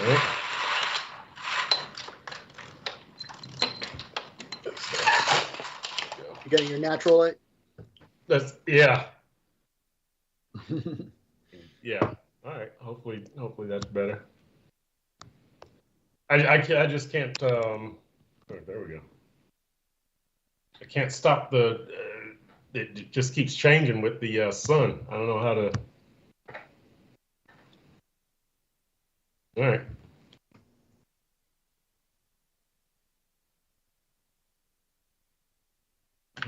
All right. You getting your natural light? Yeah. Yeah. All right. Hopefully that's better. I just can't. Oh, there we go. I can't stop it just keeps changing with the sun. I don't know how to. All right.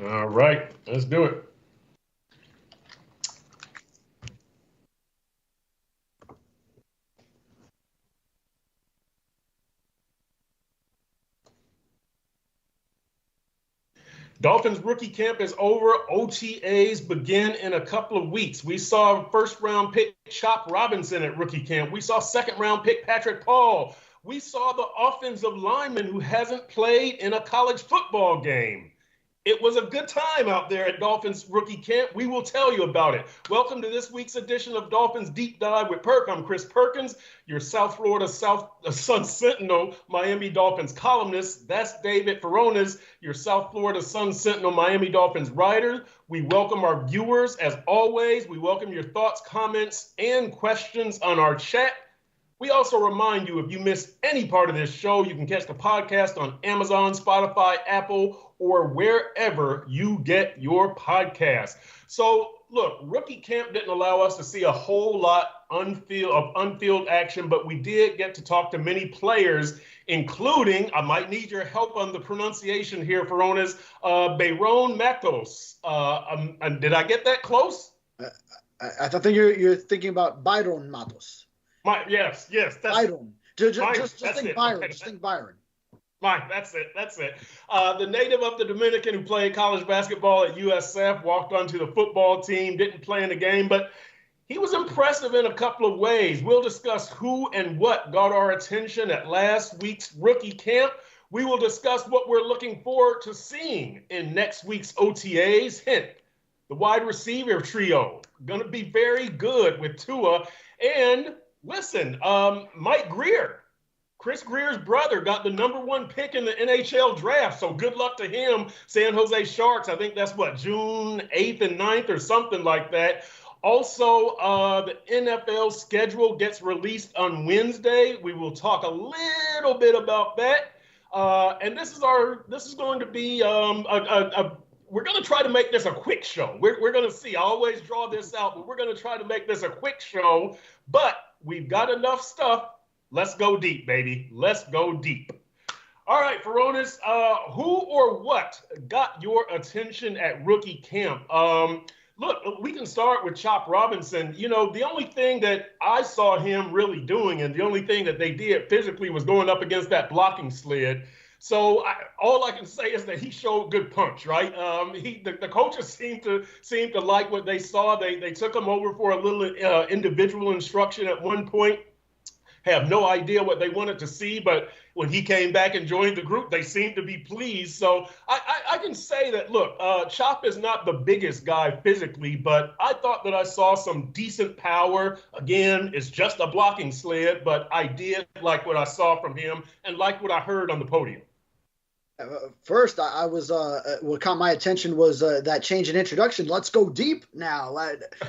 All right. Let's do it. Dolphins rookie camp is over. OTAs begin in a couple of weeks. We saw first-round pick Chop Robinson at rookie camp. We saw second-round pick Patrick Paul. We saw the offensive lineman who hasn't played in a college football game. It was a good time out there at Dolphins rookie camp. We will tell you about it. Welcome to this week's edition of Dolphins Deep Dive with Perk. I'm Chris Perkins, your South Florida Sun Sentinel Miami Dolphins columnist. That's David Fonas, your South Florida Sun Sentinel Miami Dolphins writer. We welcome our viewers. As always, we welcome your thoughts, comments, and questions on our chat. We also remind you, if you missed any part of this show, you can catch the podcast on Amazon, Spotify, Apple, or wherever you get your podcast. So, look, rookie camp didn't allow us to see a whole lot of on-field action, but we did get to talk to many players, including, I might need your help on the pronunciation here, Fonas, Bayron Matos. Did I get that close? I think you're thinking about Byron Matos. Yes. That's Byron. Just think it. Byron. Okay. Just think Byron. Mike, that's it. The native of the Dominican who played college basketball at USF, walked onto the football team, didn't play in the game, but he was impressive in a couple of ways. We'll discuss who and what got our attention at last week's rookie camp. We will discuss what we're looking forward to seeing in next week's OTAs. Hint, the wide receiver trio, going to be very good with Tua. And listen, Mike Greer, Chris Greer's brother, got the #1 pick in the NHL draft. So good luck to him. San Jose Sharks, I think that's June 8th and 9th or something like that. Also, the NFL schedule gets released on Wednesday. We will talk a little bit about that. And this is going to be we're going to try to make this a quick show. We're going to see. I always draw this out, but we're going to try to make this a quick show. But we've got enough stuff. Let's go deep, baby. Let's go deep. All right, Fonas, who or what got your attention at rookie camp? Look, we can start with Chop Robinson. You know, the only thing that I saw him really doing, and the only thing that they did physically, was going up against that blocking sled. So all I can say is that he showed good punch, right? The coaches seemed to like what they saw. They took him over for a little individual instruction at one point. Have no idea what they wanted to see, but when he came back and joined the group, they seemed to be pleased. So I can say that, look, Chop is not the biggest guy physically, but I thought that I saw some decent power. Again, it's just a blocking sled, but I did like what I saw from him and like what I heard on the podium. First, I was what caught my attention was that change in introduction. Let's go deep now.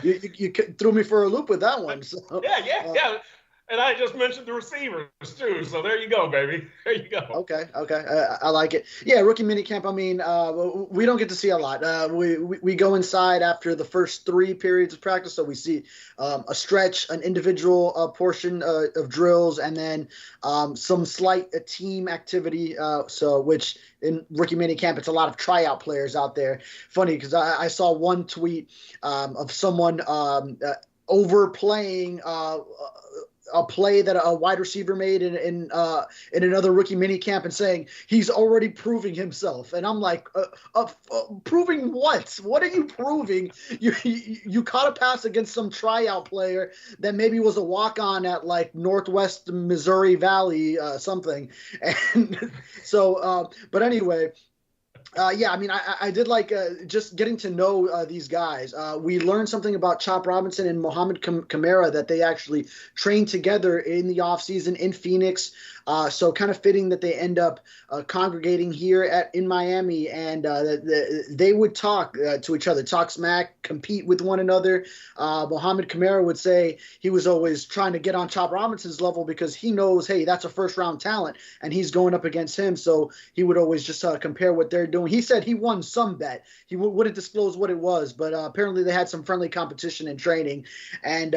You threw me for a loop with that one. So, yeah. And I just mentioned the receivers too, so there you go, baby. There you go. Okay. I like it. Yeah, rookie minicamp. I mean, we don't get to see a lot. We go inside after the first 3 periods of practice, so we see a stretch, an individual portion of drills, and then some slight team activity. Which in rookie minicamp, it's a lot of tryout players out there. Funny because I saw one tweet of someone overplaying a play that a wide receiver made in another rookie mini camp and saying he's already proving himself. And I'm like, proving what? What are you proving? You caught a pass against some tryout player that maybe was a walk-on at like Northwest Missouri Valley something. And so, but anyway, Yeah, I mean, I did like just getting to know these guys. We learned something about Chop Robinson and Mohamed Kamara, that they actually trained together in the offseason in Phoenix. So kind of fitting that they end up congregating here in Miami, and they would talk to each other, talk smack, compete with one another. Mohamed Kamara would say he was always trying to get on Chop Robinson's level because he knows, hey, that's a first-round talent, and he's going up against him. So he would always just compare what they're doing. He said he won some bet. He wouldn't disclose what it was, but apparently they had some friendly competition in training, and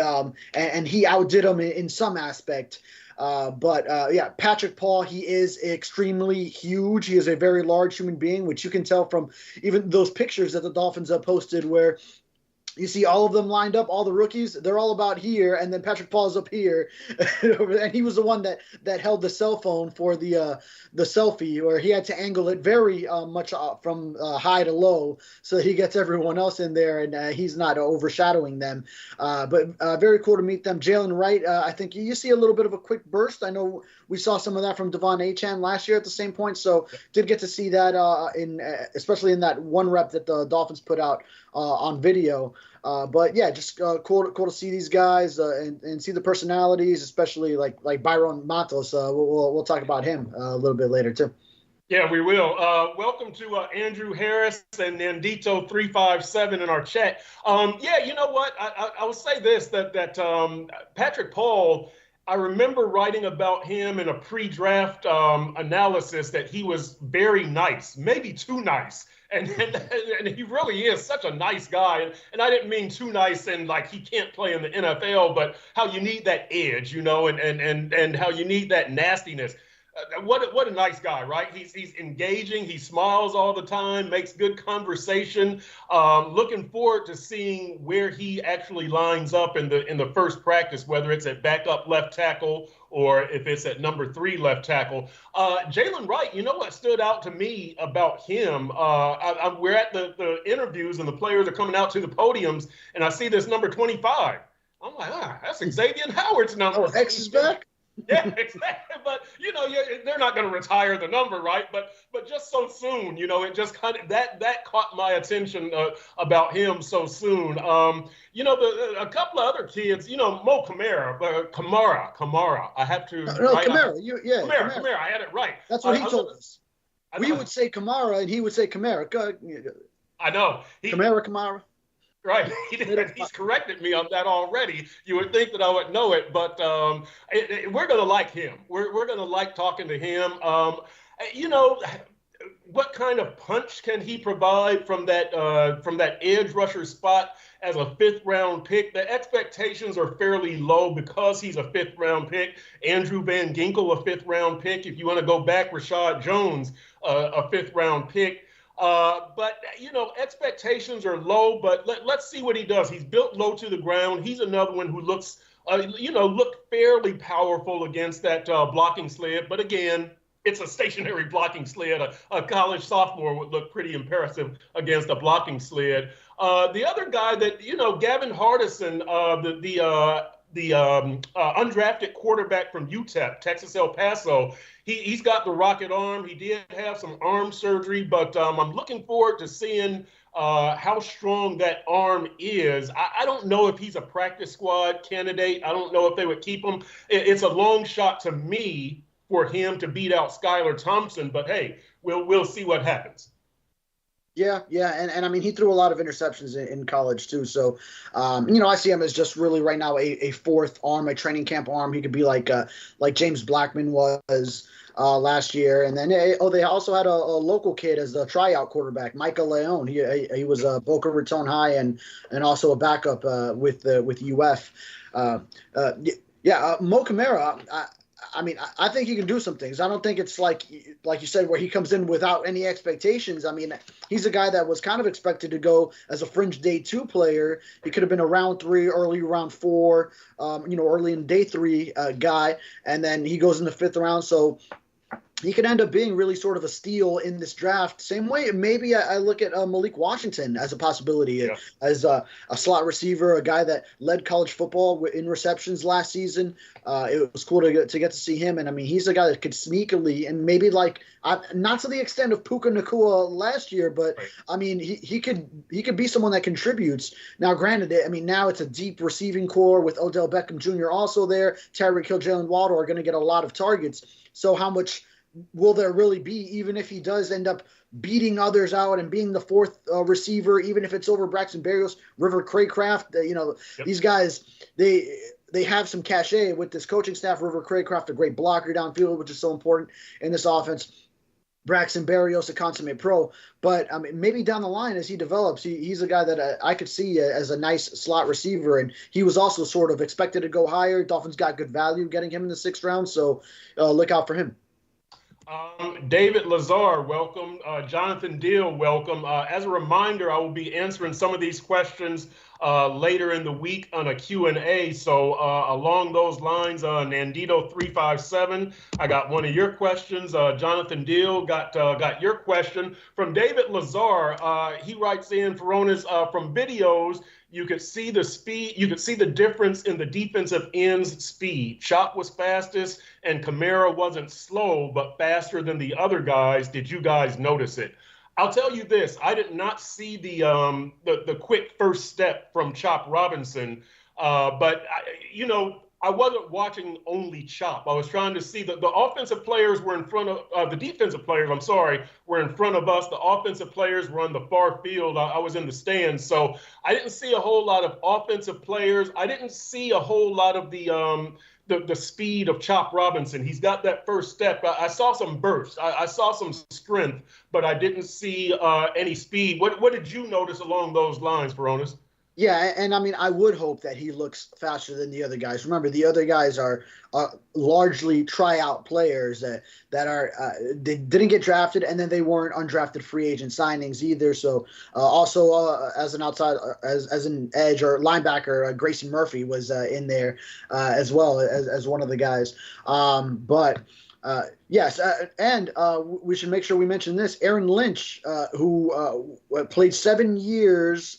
he outdid him in some aspect. Yeah, Patrick Paul, he is extremely huge. He is a very large human being, which you can tell from even those pictures that the Dolphins have posted where you see all of them lined up, all the rookies, they're all about here, and then Patrick Paul's up here. And he was the one that held the cell phone for the selfie, where he had to angle it very much from high to low so that he gets everyone else in there and he's not overshadowing them. But very cool to meet them. Jalen Wright, I think you see a little bit of a quick burst. I know we saw some of that from Devon Achane last year at the same point, so did get to see that especially in that one rep that the Dolphins put out on video. But yeah, just cool to see these guys and see the personalities, especially like Byron Matos. We'll talk about him a little bit later too. Yeah, we will. Welcome to Andrew Harris and Nandito357 in our chat. Yeah, you know what? I will say this, that Patrick Paul, I remember writing about him in a pre-draft analysis that he was very nice, maybe too nice. And he really is such a nice guy. And I didn't mean too nice and like he can't play in the NFL, but how you need that edge, and how you need that nastiness. What a nice guy, right? He's engaging. He smiles all the time, makes good conversation. Looking forward to seeing where he actually lines up in the first practice, whether it's at backup left tackle or if it's at number 3 left tackle. Jalen Wright, you know what stood out to me about him? We're at the interviews and the players are coming out to the podiums, and I see this number 25. I'm like, that's Xavier Howard's number. Oh, X is back? Yeah, exactly. But they're not going to retire the number, right? But just so soon, it just kind of that caught my attention about him so soon. A couple of other kids, Mo Kamara. I have to. No, Kamara. Kamara. I had it right. That's what he told us. We would say Kamara, and he would say Kamara. I know. Kamara. Right. He's corrected me on that already. You would think that I would know it, but we're going to like him. We're going to like talking to him. What kind of punch can he provide from that edge rusher spot as a 5th round pick? The expectations are fairly low because he's a 5th round pick. Andrew Van Ginkel, a 5th round pick. If you want to go back, Rashad Jones, a 5th round pick. But expectations are low, but let's see what he does. He's built low to the ground. He's another one who looks, looked fairly powerful against that blocking sled. But again, it's a stationary blocking sled. A college sophomore would look pretty impressive against a blocking sled. The other guy that, Gavin Hardison, the undrafted quarterback from UTEP, Texas El Paso, he's got the rocket arm. He did have some arm surgery, but I'm looking forward to seeing how strong that arm is. I don't know if he's a practice squad candidate. I don't know if they would keep him. It's a long shot to me for him to beat out Skylar Thompson, but hey, we'll see what happens. Yeah, and I mean, he threw a lot of interceptions in college too. So, I see him as just really right now a 4th arm, a training camp arm. He could be like James Blackman was last year. And then they also had a local kid as the tryout quarterback, Micah Leone. He was a Boca Raton High and also a backup with UF. Mo Kamara. I mean, I think he can do some things. I don't think it's like you said, where he comes in without any expectations. I mean, he's a guy that was kind of expected to go as a fringe day 2 player. He could have been a round 3, early round 4, early in day 3 guy. And then he goes in the 5th round. So he could end up being really sort of a steal in this draft. Same way, maybe I look at Malik Washington as a possibility, as a slot receiver, a guy that led college football in receptions last season. It was cool to get to see him. And I mean, he's a guy that could sneakily and maybe not to the extent of Puka Nacua last year, but right. I mean, he could be someone that contributes. Now, granted, I mean, now it's a deep receiving core with Odell Beckham Jr. also there. Tyreek Hill, Jalen Waddle are going to get a lot of targets. So how much will there really be, even if he does end up beating others out and being the fourth receiver, even if it's over Braxton Berrios, River Craycraft, These guys, they have some cachet with this coaching staff. River Craycraft, a great blocker downfield, which is so important in this offense. Braxton Berrios, a consummate pro. But I mean, maybe down the line as he develops, he's a guy that I could see as a nice slot receiver. And he was also sort of expected to go higher. Dolphins got good value getting him in the 6th round. So look out for him. David Lazar, welcome. Jonathan Deal, welcome. As a reminder, I will be answering some of these questions later in the week on a Q&A. So along those lines, Nandito357, I got one of your questions. Jonathan Deal got your question. From David Lazar, he writes in, Fonas, from videos, you could see the speed, you could see the difference in the defensive end's speed. Chop was fastest and Kamara wasn't slow, but faster than the other guys. Did you guys notice it? I'll tell you this, I did not see the quick first step from Chop Robinson, but I wasn't watching only Chop. I was trying to see the offensive players were in front of the defensive players. I'm sorry, were in front of us. The offensive players were on the far field. I was in the stands, so I didn't see a whole lot of offensive players. I didn't see a whole lot of the speed of Chop Robinson. He's got that first step. I saw some bursts. I saw some strength, but I didn't see any speed. What did you notice along those lines, Fonas? Yeah, and I mean, I would hope that he looks faster than the other guys. Remember, the other guys are largely tryout players that are they didn't get drafted, and then they weren't undrafted free agent signings either. So also as an outside, as an edge or linebacker, Grayson Murphy was in there as well as one of the guys. Yes, and we should make sure we mention this. Aaron Lynch, who played 7 years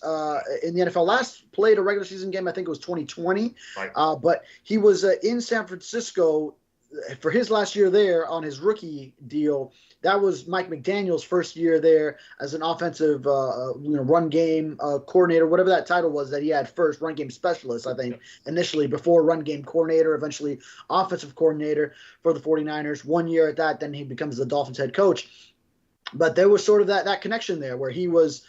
in the NFL, last played a regular season game, I think it was 2020. Right. But he was in San Francisco for his last year there on his rookie deal. That was Mike McDaniel's first year there as an offensive run game coordinator, whatever that title was that he had first, run game specialist, I think, initially, before run game coordinator, eventually offensive coordinator for the 49ers. 1 year at that, then he becomes the Dolphins head coach. But there was sort of that connection there where he was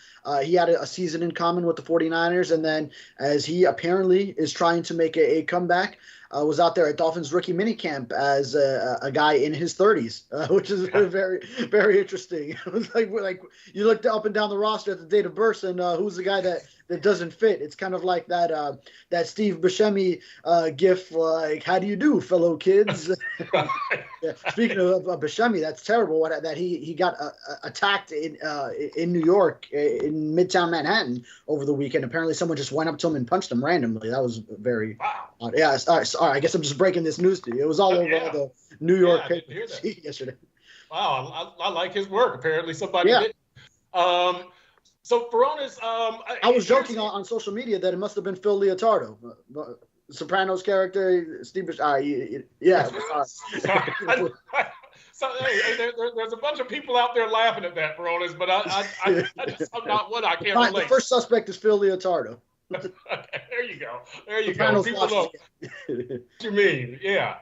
he had a season in common with the 49ers, and then as he apparently is trying to make a comeback, was out there at Dolphins rookie minicamp as a guy in his 30s, which is very, very interesting. It was like you looked up and down the roster at the date of birth, and who's the guy that doesn't fit? It's kind of like that Steve Buscemi gif, like, how do you do, fellow kids? Yeah. Speaking of Buscemi, that's terrible that he got attacked in New York, in Midtown Manhattan over the weekend. Apparently someone just went up to him and punched him randomly. That was very odd. Yeah, all right, I guess I'm just breaking this news to you. It was all over all the New York papers yesterday. Wow, I like his work. Apparently somebody did. So Fonas, I was joking on social media that it must have been Phil Leotardo, Sopranos character, Steve. Yeah. So hey, there's a bunch of people out there laughing at that, Fonas, but I'm not one. I can't relate. The first suspect is Phil Leotardo. There you go. People know what you mean. Yeah.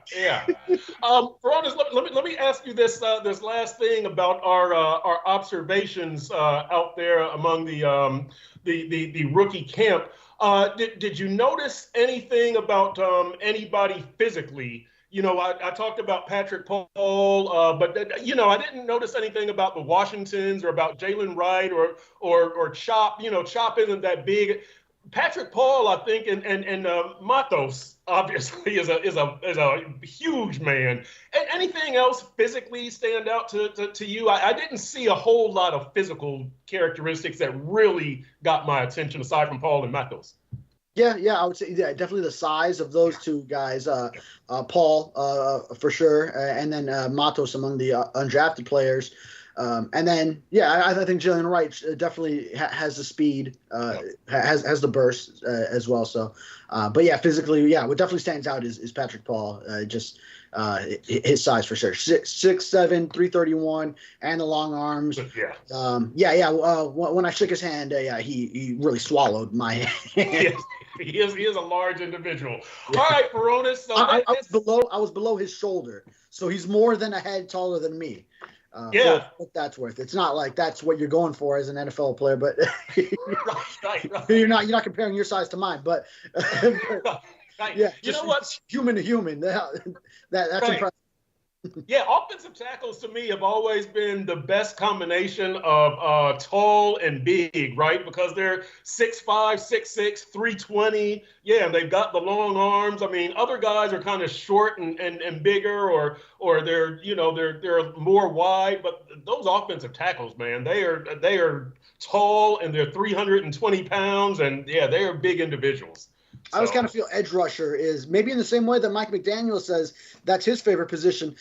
Fonas, let me ask you this last thing about our observations out there among the rookie camp. Did you notice anything about anybody physically? I talked about Patrick Paul, but I didn't notice anything about the Washingtons or about Jalen Wright or Chop. Chop isn't that big. Patrick Paul, I think, and Matos obviously is a huge man. Anything else physically stand out to you? I didn't see a whole lot of physical characteristics that really got my attention aside from Paul and Matos. Yeah, I would say definitely the size of those two guys, Paul for sure, and then Matos among the undrafted players, and then I think Jalen Wright definitely has the speed, has the burst as well. So, but yeah, physically, what definitely stands out is Patrick Paul, just his size for sure, 6'7", 331, and the long arms. When I shook his hand, he really swallowed my hand. Yes. He is a large individual. Yeah. All right, Fonas. So I was below his shoulder, so he's more than a head taller than me. For what that's worth. It's not like that's what you're going for as an NFL player, but right. You're not comparing your size to mine. But right. Yeah, you know what? Human to human. That's right. Impressive. Yeah, offensive tackles to me have always been the best combination of tall and big, right? Because they're 6'5", 6'6", 320. Yeah, they've got the long arms. I mean, other guys are kind of short and bigger, or they're they're more wide. But those offensive tackles, man, they are tall and they're 320 pounds, and they are big individuals. I always kind of feel edge rusher is maybe in the same way that Mike McDaniel says that's his favorite position,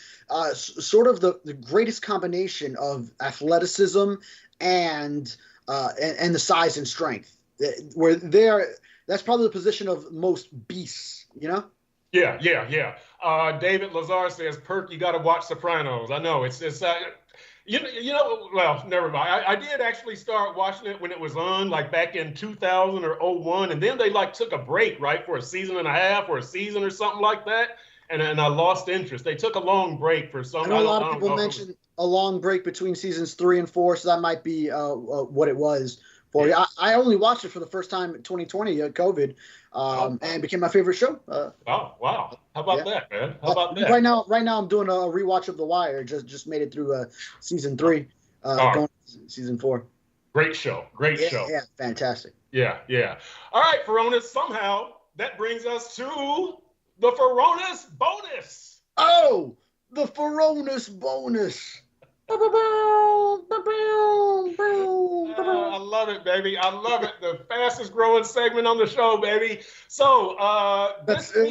sort of the greatest combination of athleticism and the size and strength. Where that's probably the position of most beasts, you know? Yeah. David Lazar says, Perk, you got to watch Sopranos. I know it's well, never mind. I did actually start watching it when it was on, like back in 2000 or 01, and then they took a break, right, for a season and a half or a season or something like that, and I lost interest. They took a long break for some. I know a lot of people mentioned a long break between seasons 3 and 4, so that might be what it was for you. I only watched it for the first time in 2020, COVID, and became my favorite show. Wow. How about that, man? How about that? Right now I'm doing a rewatch of The Wire. Just made it through season 3, going to season 4. Great show. Yeah, fantastic. Yeah. All right, Fonas, somehow that brings us to the Fonas bonus. Oh, the Fonas bonus. I love it, baby. I love it. The fastest growing segment on the show, baby. So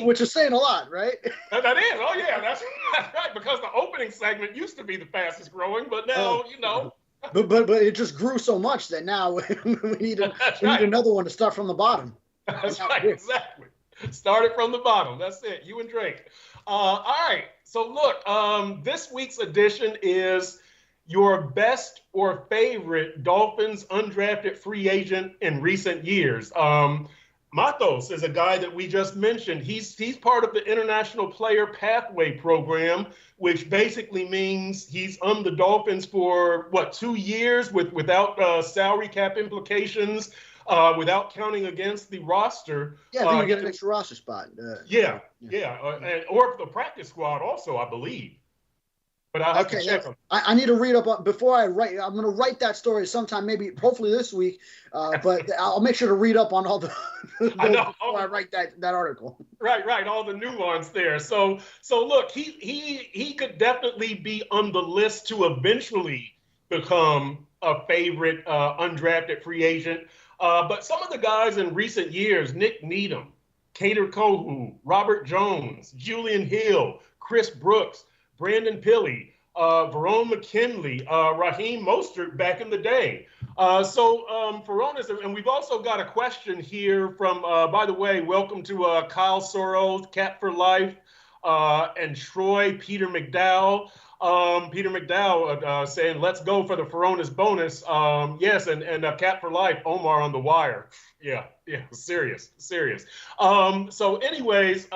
which is saying a lot, right? That is. Oh yeah, that's right. Because the opening segment used to be the fastest growing, but now But it just grew so much that now we need another one to start from the bottom. That's right. Exactly. Started from the bottom. That's it. You and Drake. All right. So look, this week's edition is your best or favorite Dolphins undrafted free agent in recent years. Matos is a guy that we just mentioned. He's part of the International Player Pathway Program, which basically means he's on the Dolphins for 2 years without salary cap implications, without counting against the roster. Yeah, I think you get an extra roster spot. Or the practice squad also, I believe. But I'll have to check them. I need to read up on before I write. I'm going to write that story sometime, hopefully this week. But I'll make sure to read up on all the before I write that article. Right. All the nuance there. So look, he could definitely be on the list to eventually become a favorite undrafted free agent. But some of the guys in recent years, Nick Needham, Kader Kohu, Robert Jones, Julian Hill, Chris Brooks, Brandon Pilley, Verone McKinley, Raheem Mostert back in the day. Fonas, and we've also got a question here from, by the way, welcome to Kyle Soros, Cat for Life, and Troy, Peter McDowell. Peter McDowell saying, let's go for the Fonas bonus. Yes, and Cat for Life, Omar on the wire. Yeah, serious. So anyways,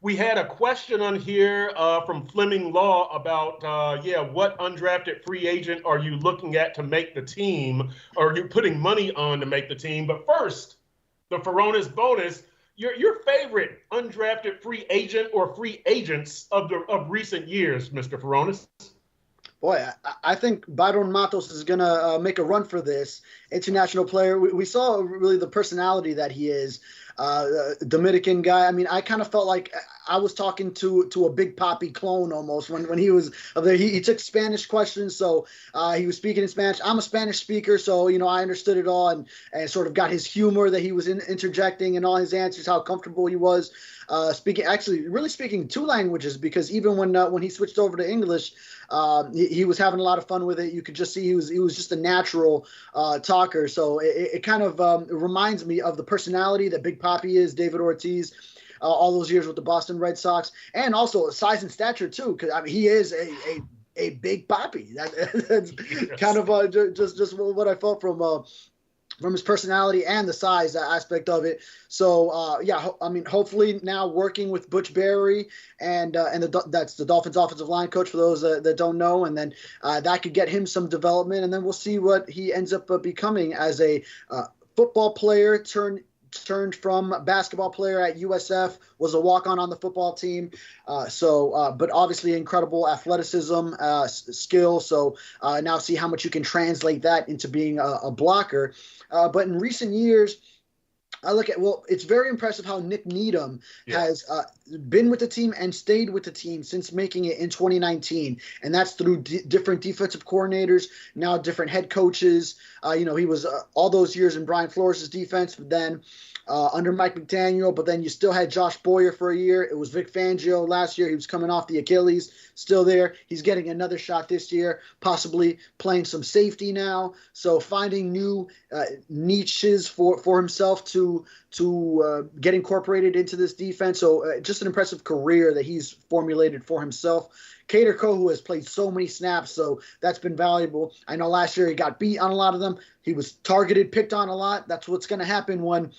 we had a question on here from Fleming Law about, what undrafted free agent are you looking at to make the team, or are you putting money on to make the team? But first, the Fonas bonus, your favorite undrafted free agent or free agents of recent years, Mr. Fonas? Boy, I think Byron Matos is going to make a run for this international player. We saw really the personality that he is. Dominican guy. I mean, I kind of felt like I was talking to a Big Papi clone almost when he was there. He took Spanish questions, so he was speaking in Spanish. I'm a Spanish speaker, so I understood it all and sort of got his humor that he was interjecting and all his answers, how comfortable he was really speaking two languages, because even when he switched over to English, he was having a lot of fun with it. You could just see he was just a natural talker. So it kind of reminds me of the personality that Big Papi is, David Ortiz, all those years with the Boston Red Sox, and also size and stature too, because I mean he is a Big Papi. That's kind of just what I felt from his personality and the size aspect of it. So, I mean, hopefully now working with Butch Berry and that's the Dolphins offensive line coach for those that don't know. And then that could get him some development. And then we'll see what he ends up becoming as a football player turned from basketball player at USF, was a walk-on on the football team. But obviously incredible athleticism, skill. So now see how much you can translate that into being a blocker. But in recent years, I look at, it's very impressive how Nick Needham has been with the team and stayed with the team since making it in 2019. And that's through different defensive coordinators, now different head coaches. He was all those years in Brian Flores' defense, but then under Mike McDaniel, but then you still had Josh Boyer for a year. It was Vic Fangio last year. He was coming off the Achilles, still there. He's getting another shot this year, possibly playing some safety now. So finding new niches for himself to get incorporated into this defense. So just an impressive career that he's formulated for himself. Kader Kohu has played so many snaps, so that's been valuable. I know last year he got beat on a lot of them. He was targeted, picked on a lot. That's what's going to happen when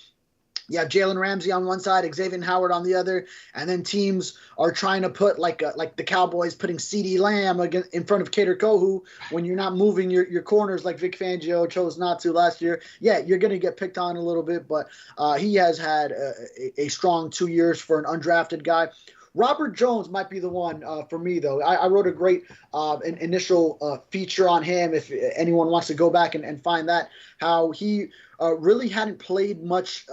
you have Jalen Ramsey on one side, Xavier Howard on the other, and then teams are trying to put like the Cowboys putting CeeDee Lamb in front of Kader Kohu when you're not moving your corners like Vic Fangio chose not to last year. Yeah, you're going to get picked on a little bit, but he has had a strong 2 years for an undrafted guy. Robert Jones might be the one for me, though. I wrote a great initial feature on him, if anyone wants to go back and find that, how he really hadn't played much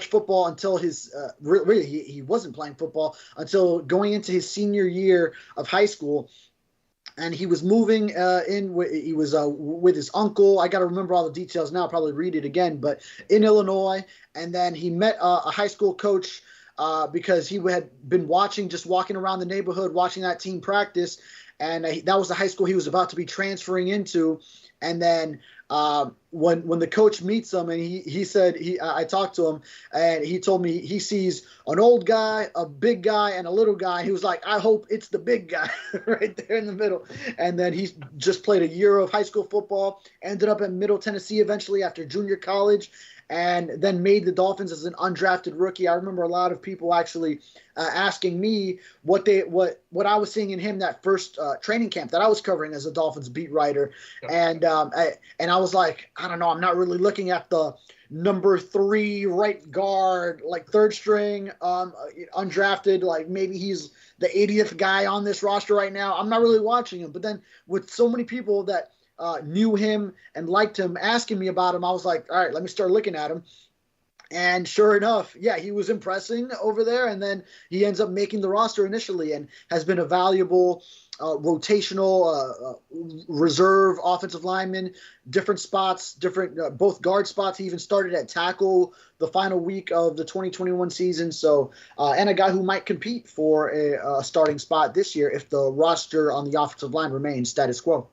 football until his really he wasn't playing football until going into his senior year of high school. And he was moving he was with his uncle. I got to remember all the details now, probably read it again, but in Illinois. And then he met a high school coach because he had been walking around the neighborhood, watching that team practice. And that was the high school he was about to be transferring into. And then when the coach meets him, and he said, I talked to him, and he told me he sees an old guy, a big guy, and a little guy. He was like, I hope it's the big guy right there in the middle. And then he just played a year of high school football, ended up at Middle Tennessee eventually after junior college, and then made the Dolphins as an undrafted rookie. I remember a lot of people actually asking me what I was seeing in him that first training camp that I was covering as a Dolphins beat writer. And I was like, I don't know, I'm not really looking at the number 3 right guard, like third string, undrafted, like maybe he's the 80th guy on this roster right now. I'm not really watching him. But then with so many people that knew him and liked him asking me about him, I was like, all right, let me start looking at him. And sure enough, yeah, he was impressing over there. And then he ends up making the roster initially and has been a valuable rotational reserve offensive lineman, different spots, different both guard spots. He even started at tackle the final week of the 2021 season. So, and a guy who might compete for a starting spot this year if the roster on the offensive line remains status quo.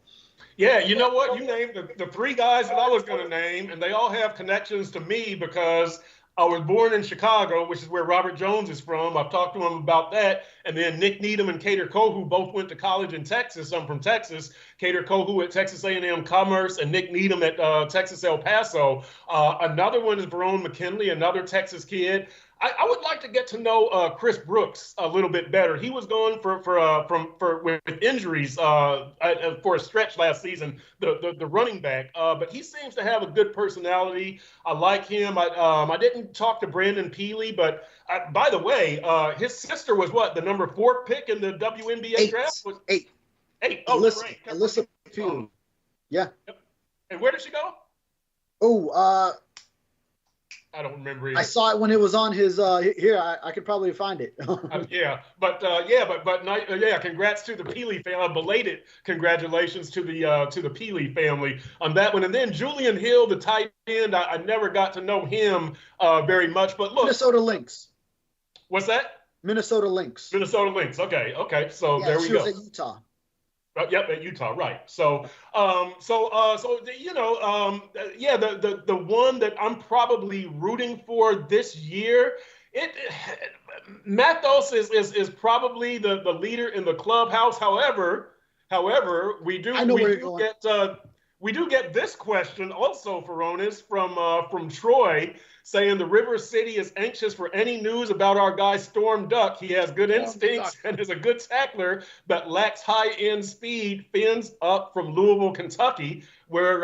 Yeah, you know what? You named the 3 guys that I was going to name, and they all have connections to me because I was born in Chicago, which is where Robert Jones is from. I've talked to him about that. And then Nick Needham and Kader Kohu both went to college in Texas. I'm from Texas. Kader Kohu at Texas A&M Commerce and Nick Needham at Texas El Paso. Another one is Verone McKinley, another Texas kid. I would like to get to know Chris Brooks a little bit better. He was gone with injuries for a stretch last season, the running back. But he seems to have a good personality. I like him. I didn't talk to Brandon Peely, but by the way, his sister was the number 4 pick in the WNBA draft? Was 8. Oh, Alyssa Peely. Yeah. Yep. And where did she go? Oh, I don't remember either. I saw it when it was on his. Here, I could probably find it. Yeah, but congrats to the Peely family. Belated congratulations to the Peely family on that one. And then Julian Hill, the tight end. I never got to know him very much, but look, Minnesota Lynx. What's that? Minnesota Lynx. Minnesota Lynx. Okay. So yeah, there we she go. Was at Utah. Yep, at Utah, right? The one that I'm probably rooting for this year, Mathos is probably the leader in the clubhouse. However, we do get this question also, Furones, from Troy, saying the River City is anxious for any news about our guy Storm Duck. He has good instincts and is a good tackler, but lacks high-end speed. Fins up from Louisville, Kentucky, where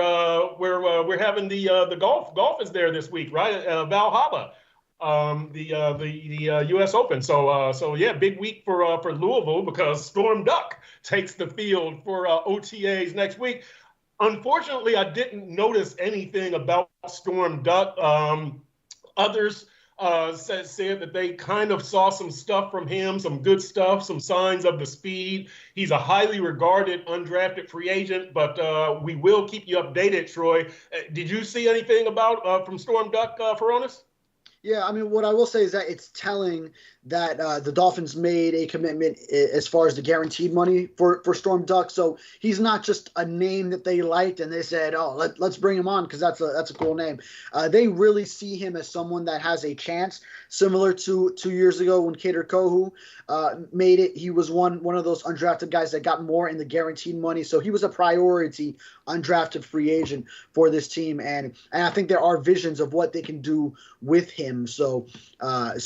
we're having the golf is there this week, right? Valhalla, the U.S. Open. So yeah, big week for Louisville because Storm Duck takes the field for OTAs next week. Unfortunately, I didn't notice anything about Storm Duck. Others said that they kind of saw some stuff from him, some good stuff, some signs of the speed. He's a highly regarded undrafted free agent, but we will keep you updated, Troy. Did you see anything about from Storm Duck, Furones? Yeah, I mean, what I will say is that it's telling that the Dolphins made a commitment as far as the guaranteed money for Storm Duck. So he's not just a name that they liked and they said, oh, let's bring him on because that's a cool name. They really see him as someone that has a chance, similar to 2 years ago when Kader Kohu made it. He was one of those undrafted guys that got more in the guaranteed money. So he was a priority undrafted free agent for this team. And I think there are visions of what they can do with him. So I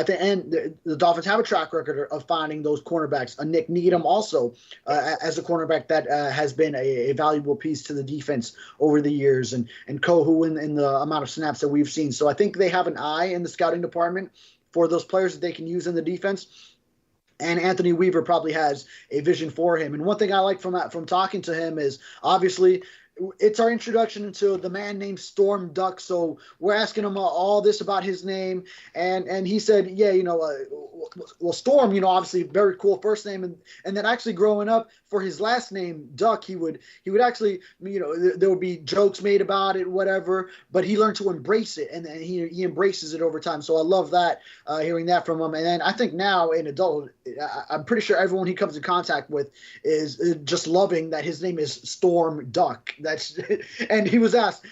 think, and the Dolphins have a track record of finding those cornerbacks. Nick Needham also as a cornerback that has been a valuable piece to the defense over the years, and Kohu in the amount of snaps that we've seen. So I think they have an eye in the scouting department for those players that they can use in the defense. And Anthony Weaver probably has a vision for him. And one thing I like from talking to him is obviously it's our introduction to the man named Storm Duck. So we're asking him all this about his name. And he said, yeah, well, Storm, obviously very cool first name. And then actually growing up for his last name, Duck, he would actually, there would be jokes made about it, whatever, but he learned to embrace it. And he embraces it over time. So I love that, hearing that from him. And then I think now in adult, I'm pretty sure everyone he comes in contact with is just loving that his name is Storm Duck. And he was asked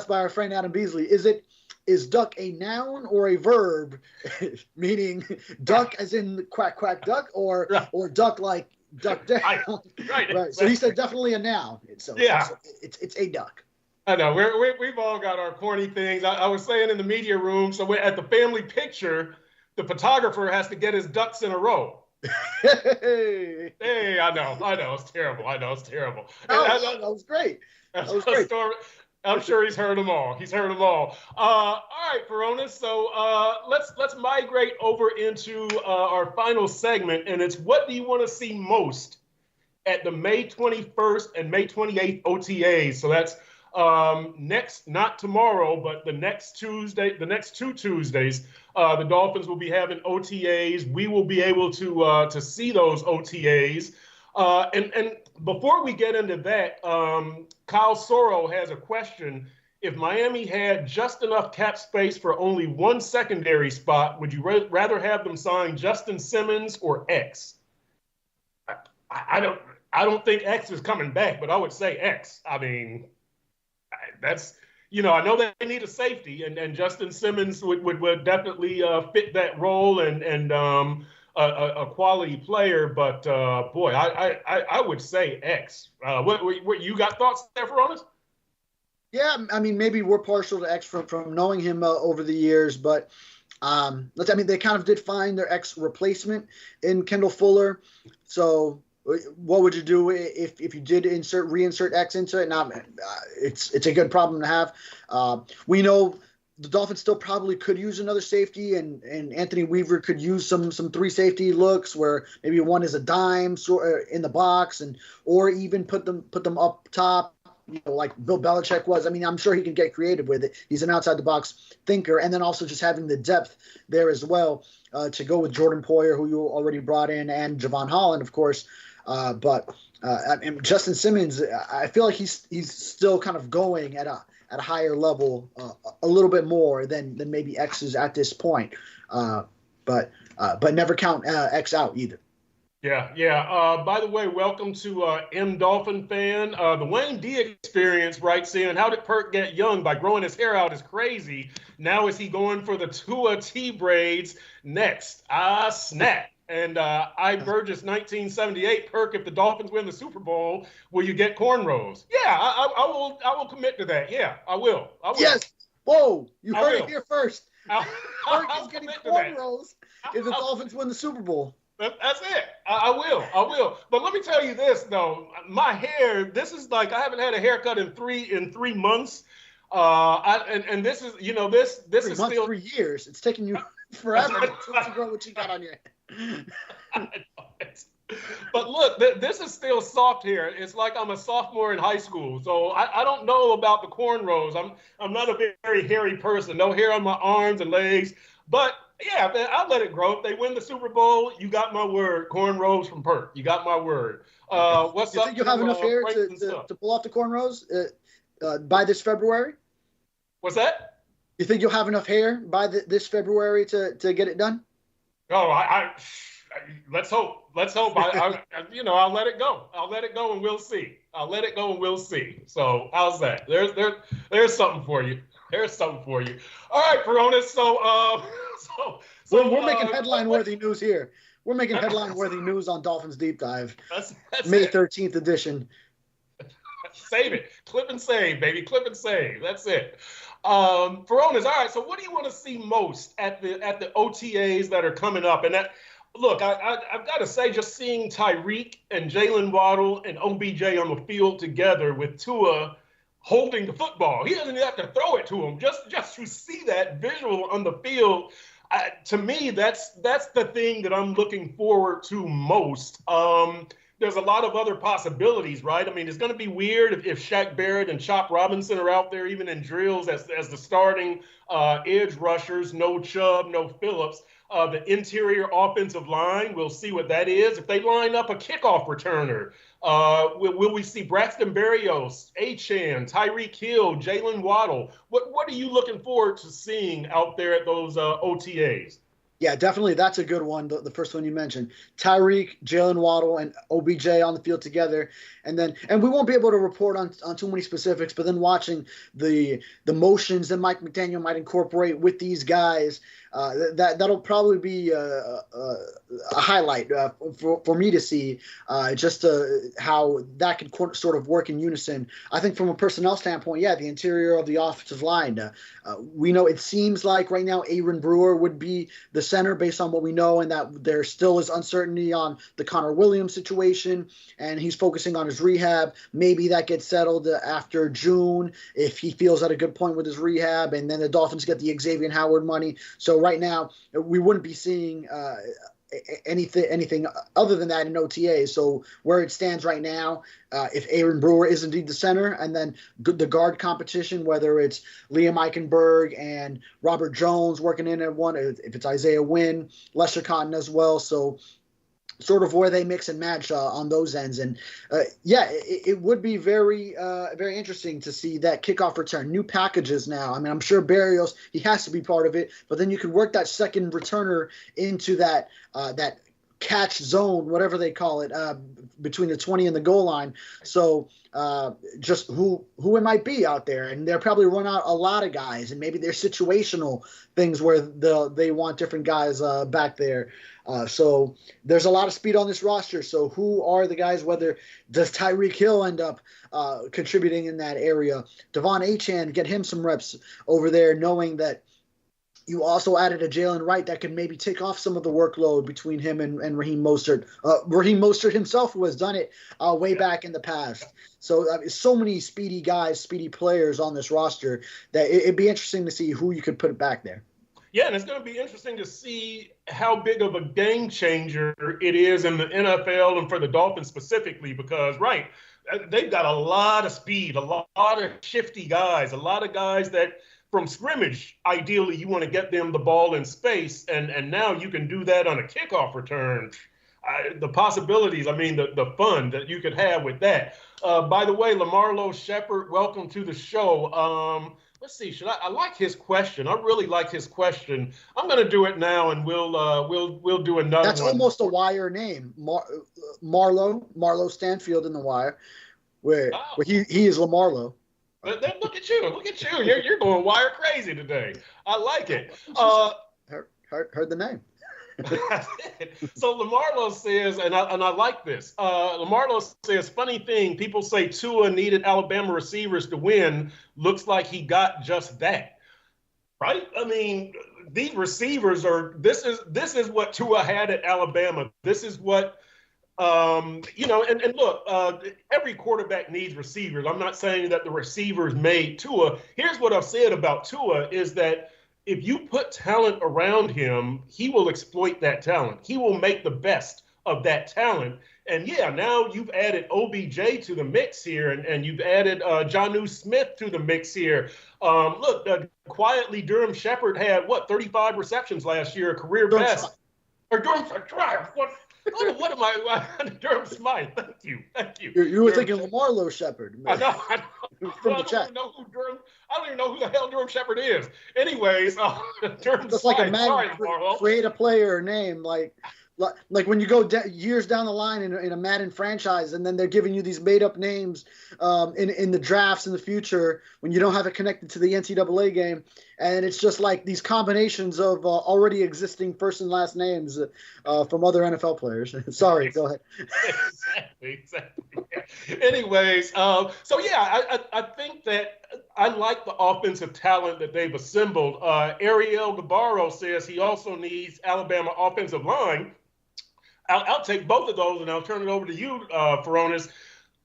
by our friend Adam Beasley, is duck a noun or a verb? Meaning duck as in quack quack duck, or duck like duck down. Right. So he said definitely a noun. So yeah, it's a duck. I know we've all got our corny things. I was saying in the media room, so we're at the family picture, the photographer has to get his ducks in a row. Hey, I know, it's terrible. That was great. That was great. I'm sure he's heard them all. All right, Furones. So let's migrate over into our final segment, and it's what do you want to see most at the May 21st and May 28th OTAs? So that's next, not tomorrow, but the next Tuesday, the next 2 Tuesdays. The Dolphins will be having OTAs. We will be able to see those OTAs. And before we get into that, Kyle Sorrow has a question. If Miami had just enough cap space for only one secondary spot, would you rather have them sign Justin Simmons or X? I don't think X is coming back, but I would say X. I mean, that's, I know they need a safety, and Justin Simmons would definitely fit that role and a quality player, but boy, I would say X. What you got thoughts there, Furones? Yeah, I mean, maybe we're partial to X from knowing him over the years, but they kind of did find their X replacement in Kendall Fuller. So what would you do if you did reinsert X into it? Now, it's a good problem to have. We know the Dolphins still probably could use another safety, and Anthony Weaver could use some 3 safety looks where maybe one is a dime in the box, or even put them up top, like Bill Belichick was. I mean, I'm sure he can get creative with it. He's an outside the box thinker, and then also just having the depth there as well to go with Jordan Poyer, who you already brought in, and Javon Holland, of course. And Justin Simmons, I feel like he's still kind of going at a higher level, a little bit more than maybe X is at this point. But never count X out either. Yeah. By the way, welcome to M Dolphin fan. The Wayne D experience writes in, how did Perk get young? By growing his hair out is crazy. Now is he going for the Tua T braids next? Snap. And I Burgess 1978, Perk, if the Dolphins win the Super Bowl, will you get cornrows? Yeah, I will commit to that. Yeah, I will. Yes. Whoa, you heard it here first. Perk is getting cornrows if the Dolphins win the Super Bowl. That's it. I will. But let me tell you this though, my hair. This is like I haven't had a haircut in three months. And this is this is still 3 years. It's taking you forever to grow what you got on your head. But look, this is still soft hair. It's like I'm a sophomore in high school. So I don't know about the cornrows. I'm not a very hairy person. No hair on my arms and legs. But yeah, man, I'll let it grow. If they win the Super Bowl, you got my word. Cornrows from Perk. You got my word. What's you up? think you'll have enough hair to pull off the cornrows by this February? What's that? You think you'll have enough hair by this February to get it done? Oh, let's hope. I'll let it go. I'll let it go and we'll see. So how's that? There's something for you. All right, Peronis. So we're making headline-worthy news here. We're making headline-worthy news on Dolphins Deep Dive. That's May 13th edition. Save it. Clip and save, baby. Clip and save. That's it. Peronis, all right. So what do you want to see most at the OTAs that are coming up? And that, look, I've got to say, just seeing Tyreek and Jalen Waddle and OBJ on the field together with Tua holding the football. He doesn't even have to throw it to him. Just to see that visual on the field, to me, that's the thing that I'm looking forward to most. There's a lot of other possibilities, right? I mean, it's going to be weird if Shaq Barrett and Chop Robinson are out there, even in drills as the starting edge rushers. No Chubb, no Phillips. The interior offensive line, we'll see what that is. If they line up a kickoff returner, will we see Braxton Berrios, Achane, Tyreek Hill, Jalen Waddle? What are you looking forward to seeing out there at those OTAs? Yeah, definitely. That's a good one. The first one you mentioned, Tyreek, Jalen Waddle, and OBJ on the field together. And we won't be able to report on too many specifics, but then watching the motions that Mike McDaniel might incorporate with these guys, that'll probably be a highlight for me to see, just how that could sort of work in unison. I think from a personnel standpoint, yeah, the interior of the offensive line. We know it seems like right now Aaron Brewer would be the center based on what we know, and that there still is uncertainty on the Connor Williams situation, and he's focusing on his rehab. Maybe that gets settled after June if he feels at a good point with his rehab, and then the Dolphins get the Xavier Howard money. So right now we wouldn't be seeing anything other than that in OTA. So where it stands right now, if Aaron Brewer is indeed the center, and then the guard competition, whether it's Liam Eichenberg and Robert Jones working in at one, if it's Isaiah Wynn, Lester Cotton as well. So sort of where they mix and match on those ends. And it would be very, very interesting to see that kickoff return. New packages now. I mean, I'm sure Berrios, he has to be part of it, but then you could work that second returner into that catch zone, whatever they call it, between the 20 and the goal line. So just who it might be out there. And they'll probably run out a lot of guys, and maybe there's situational things where they want different guys back there. So there's a lot of speed on this roster. So who are the guys? Whether does Tyreek Hill end up contributing in that area? Devon Achane, get him some reps over there, knowing that you also added a Jalen Wright that could maybe take off some of the workload between him and Raheem Mostert. Raheem Mostert himself, who has done it way back in the past. So so many speedy guys, speedy players on this roster that it'd be interesting to see who you could put back there. Yeah, and it's going to be interesting to see how big of a game changer it is in the NFL and for the Dolphins specifically, because, right, they've got a lot of speed, a lot of shifty guys, a lot of guys that from scrimmage, ideally, you want to get them the ball in space, and now you can do that on a kickoff return. The possibilities, I mean, the fun that you could have with that. By the way, Lamarlo Shepard, welcome to the show. Let's see, I like his question. I really like his question. I'm going to do it now, and we'll do another That's one. almost a Wire name, Marlo Stanfield in the Wire, where he is Lamarlo. Look at you! Look at you! You're going Wire crazy today. I like it. Heard the name. So Lamarlo says, and I like this. Lamarlo says, funny thing, people say Tua needed Alabama receivers to win. Looks like he got just that. Right? I mean, these receivers this is what Tua had at Alabama. This is what and look, every quarterback needs receivers. I'm not saying that the receivers made Tua. Here's what I've said about Tua is that if you put talent around him, he will exploit that talent. He will make the best of that talent. And yeah, now you've added OBJ to the mix here, and you've added Jonnu Smith to the mix here. Quietly, Durham Shepard had 35 receptions last year, a career best. Or Durham Drive. What am I? Durham Smythe. Thank you. You were thinking Lamarlo Shepard. I know. From the chat. I don't even know who the hell Durham Shepard is. Anyways, Durham That's Smythe. like a man create a player name like when you go years down the line in a Madden franchise, and then they're giving you these made up names in the drafts in the future when you don't have it connected to the NCAA game, and it's just like these combinations of already existing first and last names from other NFL players. Sorry, go ahead. Exactly. Yeah. Anyways, I think that I like the offensive talent that they've assembled. Ariel Gabarro says he also needs Alabama offensive line. I'll take both of those, and I'll turn it over to you, Fonas.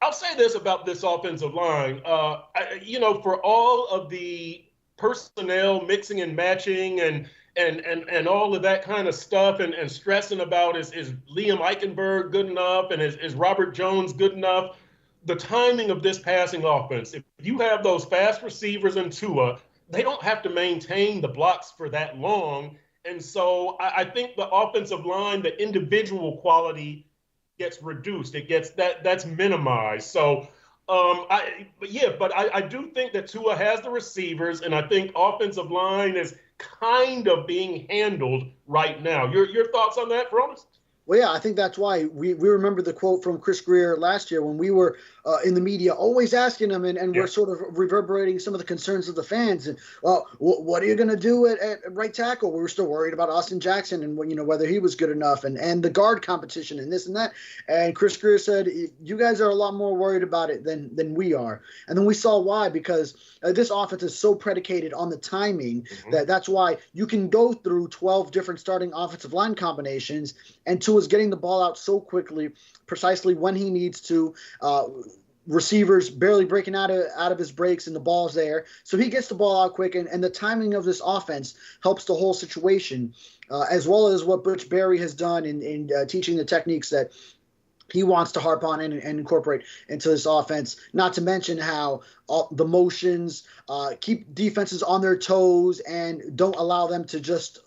I'll say this about this offensive line. For all of the personnel mixing and matching and all of that kind of stuff and stressing about is Liam Eichenberg good enough and is Robert Jones good enough? The timing of this passing offense, if you have those fast receivers in Tua, they don't have to maintain the blocks for that long. And so I think the offensive line, the individual quality gets reduced. It gets that's minimized. So, I do think that Tua has the receivers, and I think offensive line is kind of being handled right now. Your thoughts on that, Fonas? Well, yeah, I think that's why we remember the quote from Chris Greer last year when we were in the media always asking him, and we're sort of reverberating some of the concerns of the fans. And, what are you going to do at right tackle? We were still worried about Austin Jackson and whether he was good enough and the guard competition and this and that. And Chris Greer said, you guys are a lot more worried about it than we are. And then we saw why, because this offense is so predicated on the timing that's why you can go through 12 different starting offensive line combinations, and Tua's getting the ball out so quickly, precisely when he needs to. Receivers barely breaking out of his breaks, and the ball's there. So he gets the ball out quick, and the timing of this offense helps the whole situation, as well as what Butch Barry has done in teaching the techniques that he wants to harp on and incorporate into this offense, not to mention how the motions keep defenses on their toes and don't allow them to just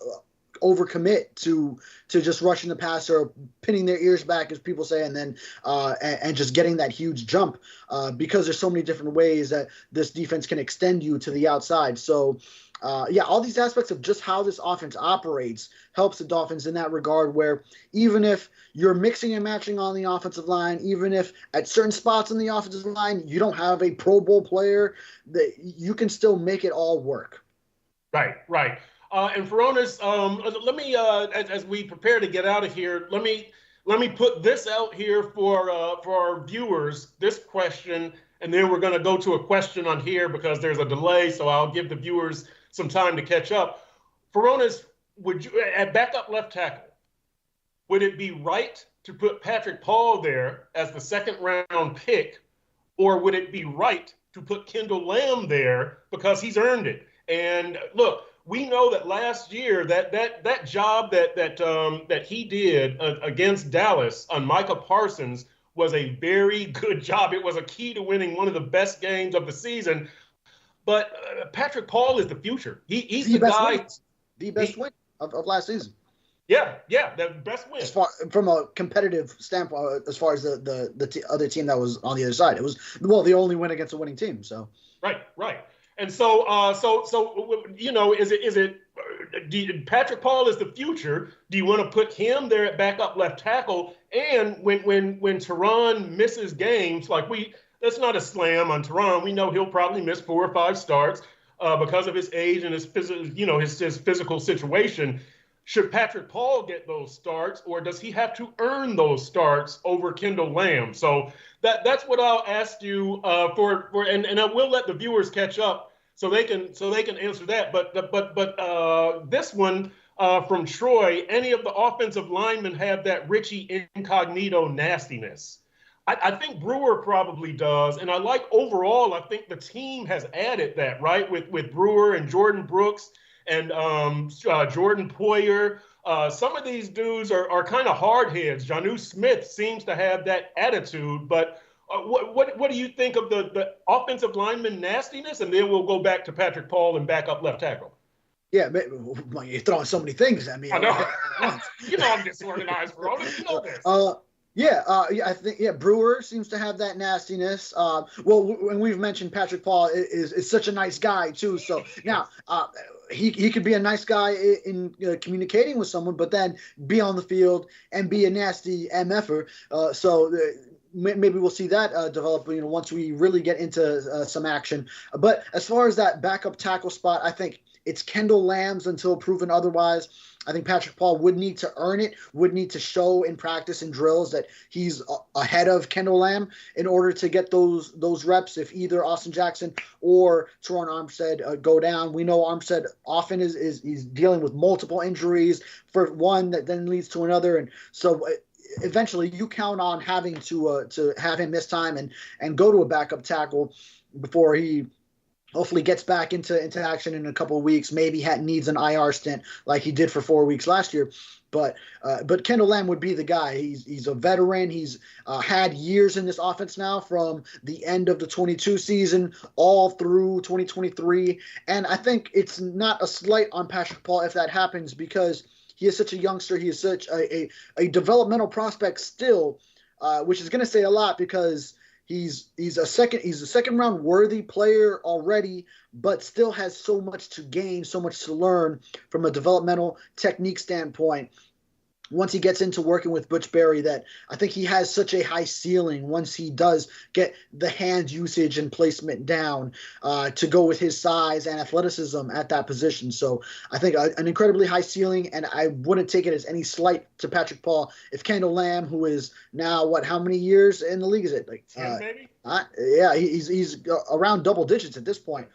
overcommit to just rushing the passer or pinning their ears back, as people say, and then and just getting that huge jump because there's so many different ways that this defense can extend you to the outside. So all these aspects of just how this offense operates helps the Dolphins in that regard, where even if you're mixing and matching on the offensive line, even if at certain spots on the offensive line you don't have a Pro Bowl player, that you can still make it all work. Right. And Fonas, let me, as we prepare to get out of here, let me put this out here for our viewers, this question, and then we're going to go to a question on here because there's a delay, so I'll give the viewers some time to catch up. Fonas, would you, at backup left tackle, would it be right to put Patrick Paul there as the second-round pick, or would it be right to put Kendall Lamb there because he's earned it? And look, we know that last year that job that he did against Dallas on Micah Parsons was a very good job. It was a key to winning one of the best games of the season. But Patrick Paul is the future. He's the guy. Wins. The best win of last season. Yeah, the best win. As far from a competitive standpoint, as far as the other team that was on the other side, it was the only win against a winning team. So right. And so Patrick Paul is the future? Do you want to put him there at backup left tackle? And when Teron misses games, that's not a slam on Teron. We know he'll probably miss 4 or 5 starts because of his age and his physical situation. Should Patrick Paul get those starts, or does he have to earn those starts over Kendall Lamb? So that's what I'll ask you for, and I will let the viewers catch up so they can answer that. But this one from Troy, any of the offensive linemen have that Richie Incognito nastiness? I think Brewer probably does, and I think the team has added that, right, with Brewer and Jordan Brooks and Jordan Poyer. Some of these dudes are kind of hard heads. Jonnu Smith seems to have that attitude, but what do you think of the offensive lineman nastiness? And then we'll go back to Patrick Paul and backup left tackle. Yeah, you're throwing so many things at me. I know. I'm disorganized, bro. You know this. I think Brewer seems to have that nastiness. When we've mentioned Patrick Paul is such a nice guy too. So now he could be a nice guy in communicating with someone, but then be on the field and be a nasty MFer. Maybe we'll see that develop, once we really get into some action. But as far as that backup tackle spot, I think it's Kendall Lamb's until proven otherwise. I think Patrick Paul would need to earn it, would need to show in practice and drills that he's ahead of Kendall Lamb in order to get those reps. If either Austin Jackson or Teron Armstead go down, we know Armstead often is dealing with multiple injuries for one that then leads to another, and so eventually you count on having to have him miss time and go to a backup tackle before he hopefully gets back into action in a couple of weeks. Maybe needs an IR stint like he did for 4 weeks last year. But Kendall Lamb would be the guy. He's a veteran. He's had years in this offense now from the end of the 22 season all through 2023. And I think it's not a slight on Patrick Paul if that happens, because he is such a youngster. He is such a developmental prospect still, which is going to say a lot because he's a second round worthy player already, but still has so much to gain, so much to learn from a developmental technique standpoint. Once he gets into working with Butch Berry, that I think he has such a high ceiling once he does get the hand usage and placement down to go with his size and athleticism at that position. So I think an incredibly high ceiling, and I wouldn't take it as any slight to Patrick Paul if Kendall Lamb, who is now how many years in the league is it? 10 maybe? He's around double digits at this point.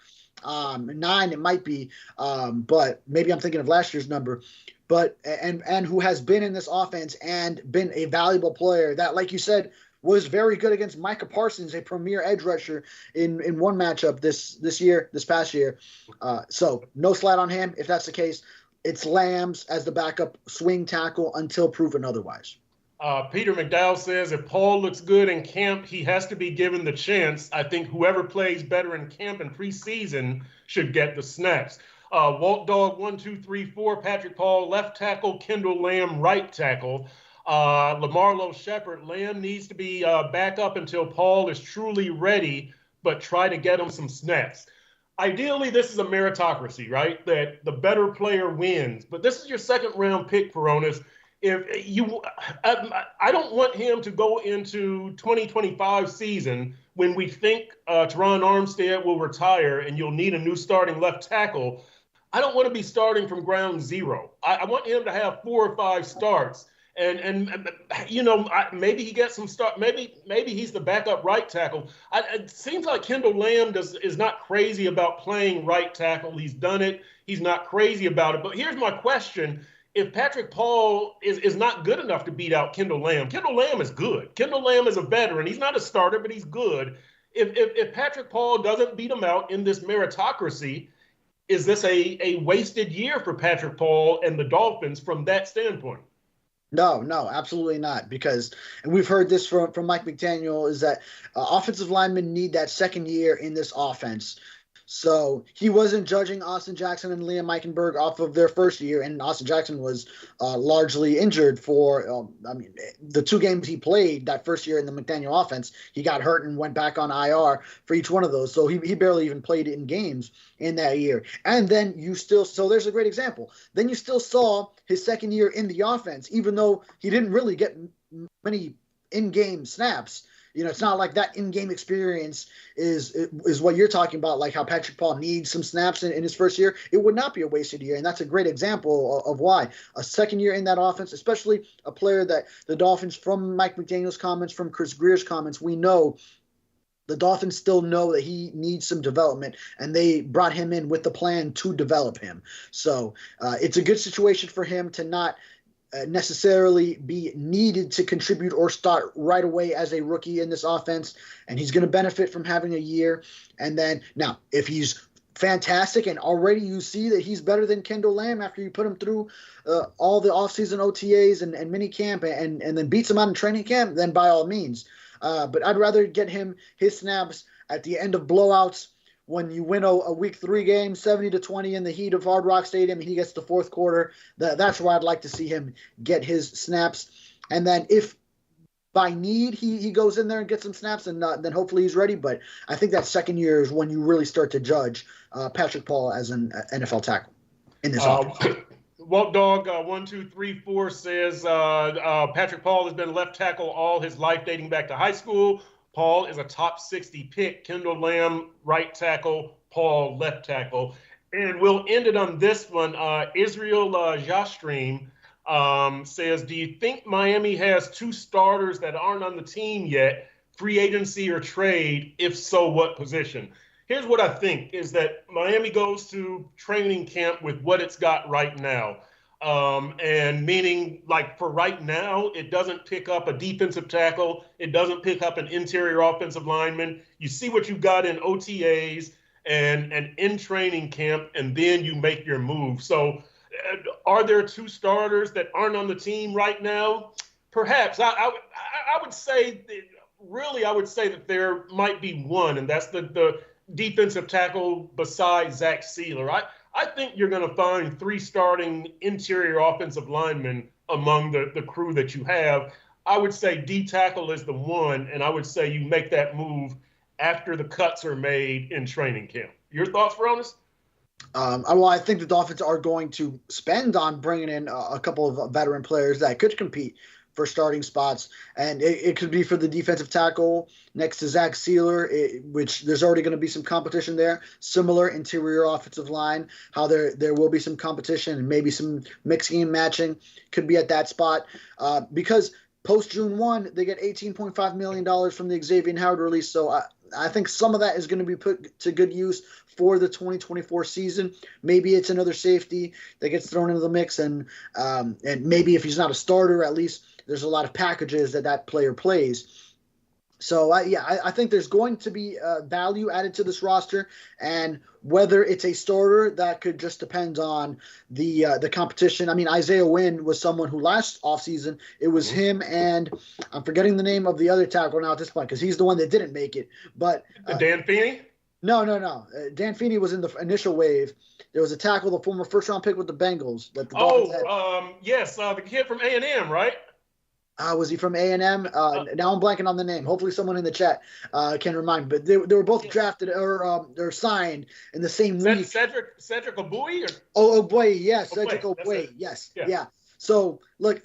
9 it might be, but maybe I'm thinking of last year's number. But and who has been in this offense and been a valuable player that, like you said, was very good against Micah Parsons, a premier edge rusher in one matchup this past year. So no slight on him if that's the case. It's Lamb's as the backup swing tackle until proven otherwise. Peter McDowell says if Paul looks good in camp, he has to be given the chance. I think whoever plays better in camp and preseason should get the snaps. Walt Dog 1, 2, 3, 4, Patrick Paul, left tackle, Kendall Lamb, right tackle. Lamarlo Shepherd, Lamb needs to be back up until Paul is truly ready, but try to get him some snaps. Ideally, this is a meritocracy, right? That the better player wins. But this is your second round pick, Fonas. I don't want him to go into 2025 season when we think Teron Armstead will retire and you'll need a new starting left tackle. I don't want to be starting from ground zero. I want him to have 4 or 5 starts, and maybe he gets some start. Maybe he's the backup right tackle. It seems like Kendall Lamb is not crazy about playing right tackle. He's done it. He's not crazy about it. But here's my question. If Patrick Paul is not good enough to beat out Kendall Lamb is good. Kendall Lamb is a veteran. He's not a starter, but he's good. If Patrick Paul doesn't beat him out in this meritocracy, is this a wasted year for Patrick Paul and the Dolphins from that standpoint? No, no, absolutely not. Because, and we've heard this from Mike McDaniel, is that offensive linemen need that second year in this offense. So he wasn't judging Austin Jackson and Liam Eichenberg off of their first year, and Austin Jackson was largely injured for, the 2 games he played that first year in the McDaniel offense. He got hurt and went back on IR for each one of those. So he barely even played in games in that year. And then so there's a great example. Then you still saw his second year in the offense, even though he didn't really get many in-game snaps. It's not like that in-game experience is what you're talking about, like how Patrick Paul needs some snaps in his first year. It would not be a wasted year, and that's a great example of why. A second year in that offense, especially a player that the Dolphins, from Mike McDaniel's comments, from Chris Greer's comments, we know the Dolphins still know that he needs some development, and they brought him in with the plan to develop him. So it's a good situation for him to not necessarily be needed to contribute or start right away as a rookie in this offense, and he's going to benefit from having a year. And then now, if he's fantastic and already you see that he's better than Kendall Lamb after you put him through all the offseason OTAs and minicamp and then beats him out in training camp, then by all means. But I'd rather get him his snaps at the end of blowouts. When you win a week 3 game, 70-20 in the heat of Hard Rock Stadium, and he gets the fourth quarter, that's where I'd like to see him get his snaps. And then if by need he goes in there and gets some snaps, and then hopefully he's ready. But I think that second year is when you really start to judge Patrick Paul as an NFL tackle in this offense. Walt Dog 1234 says Patrick Paul has been left tackle all his life, dating back to high school. Paul is a top 60 pick. Kendall Lamb, right tackle. Paul, left tackle. And we'll end it on this one. Israel Jastream says, do you think Miami has 2 starters that aren't on the team yet, free agency or trade? If so, what position? Here's what I think is that Miami goes to training camp with what it's got right now. And meaning, like, for right now, it doesn't pick up a defensive tackle. It doesn't pick up an interior offensive lineman. You see what you've got in OTAs and in training camp, and then you make your move. So are there 2 starters that aren't on the team right now? Perhaps. I would say, really, I would say that there might be one, and that's the defensive tackle besides Zach Sealer. I think you're going to find 3 starting interior offensive linemen among the crew that you have. I would say D tackle is the one, and I would say you make that move after the cuts are made in training camp. Your thoughts, Ronas? Well, I think the Dolphins are going to spend on bringing in a couple of veteran players that could compete for starting spots, and it could be for the defensive tackle next to Zach Sealer, which there's already going to be some competition there. Similar interior offensive line, how there will be some competition and maybe some mixing and matching could be at that spot, because post June 1 they get $18.5 million from the Xavier Howard release. So I think some of that is going to be put to good use for the 2024 season. Maybe it's another safety that gets thrown into the mix, and maybe if he's not a starter, at least there's a lot of packages that player plays. So, I think there's going to be value added to this roster, and whether it's a starter, that could just depend on the competition. I mean, Isaiah Wynn was someone who last offseason, it was him and I'm forgetting the name of the other tackle now at this point because he's the one that didn't make it. But Dan Feeney? No. Dan Feeney was in the initial wave. There was a tackle, the former first-round pick with the Bengals. That the Dolphins had. Yes, the kid from A&M, right? Was he from A&M? Now I'm blanking on the name. Hopefully someone in the chat can remind me. But they were both drafted or signed in the same week. Cedric Ogbuehi? Ogbuehi, yes. Cedric Ogbuehi, yes. Yeah. So, look,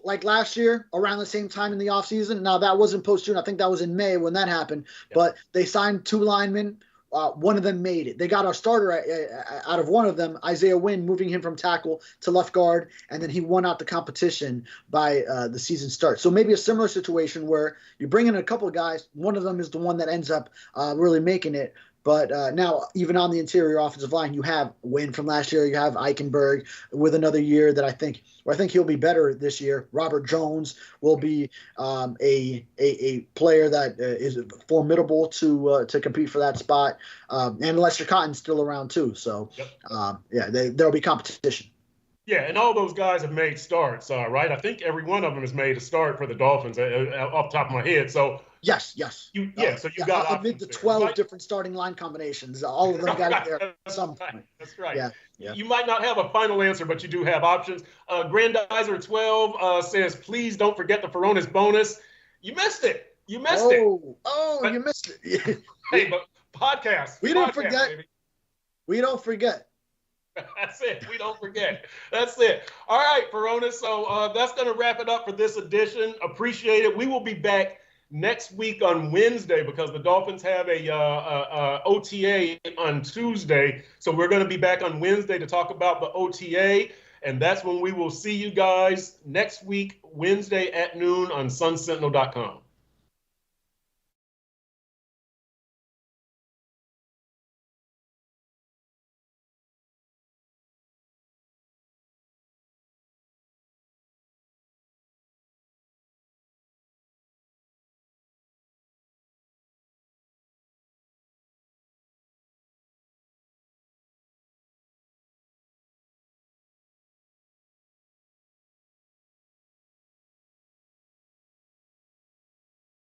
like last year, around the same time in the offseason, now that wasn't post-June. I think that was in May when that happened. Yep. But they signed 2 linemen. One of them made it. They got our starter out of one of them, Isaiah Wynn, moving him from tackle to left guard, and then he won out the competition by the season start. So maybe a similar situation where you bring in a couple of guys, one of them is the one that ends up really making it. But now, even on the interior offensive line, you have Wynn from last year. You have Eichenberg with another year that I think he'll be better this year. Robert Jones will be a player that is formidable to compete for that spot. And Lester Cotton's still around too. So, there'll be competition. Yeah, and all those guys have made starts, right? I think every one of them has made a start for the Dolphins off the top of my head. So Yes. so you got amid the options 12 different starting line combinations, all of them got it there at some point. That's right. Yeah. You might not have a final answer, but you do have options. Grandizer 12 says, please don't forget the Fonas bonus. You missed it. You missed it. Oh, you missed it. Hey, but podcast. We didn't forget. Baby. We don't forget. That's it. We don't forget. That's it. All right, Fonas. So that's going to wrap it up for this edition. Appreciate it. We will be back next week on Wednesday because the Dolphins have a OTA on Tuesday. So we're going to be back on Wednesday to talk about the OTA. And that's when we will see you guys next week, Wednesday at noon on sunsentinel.com.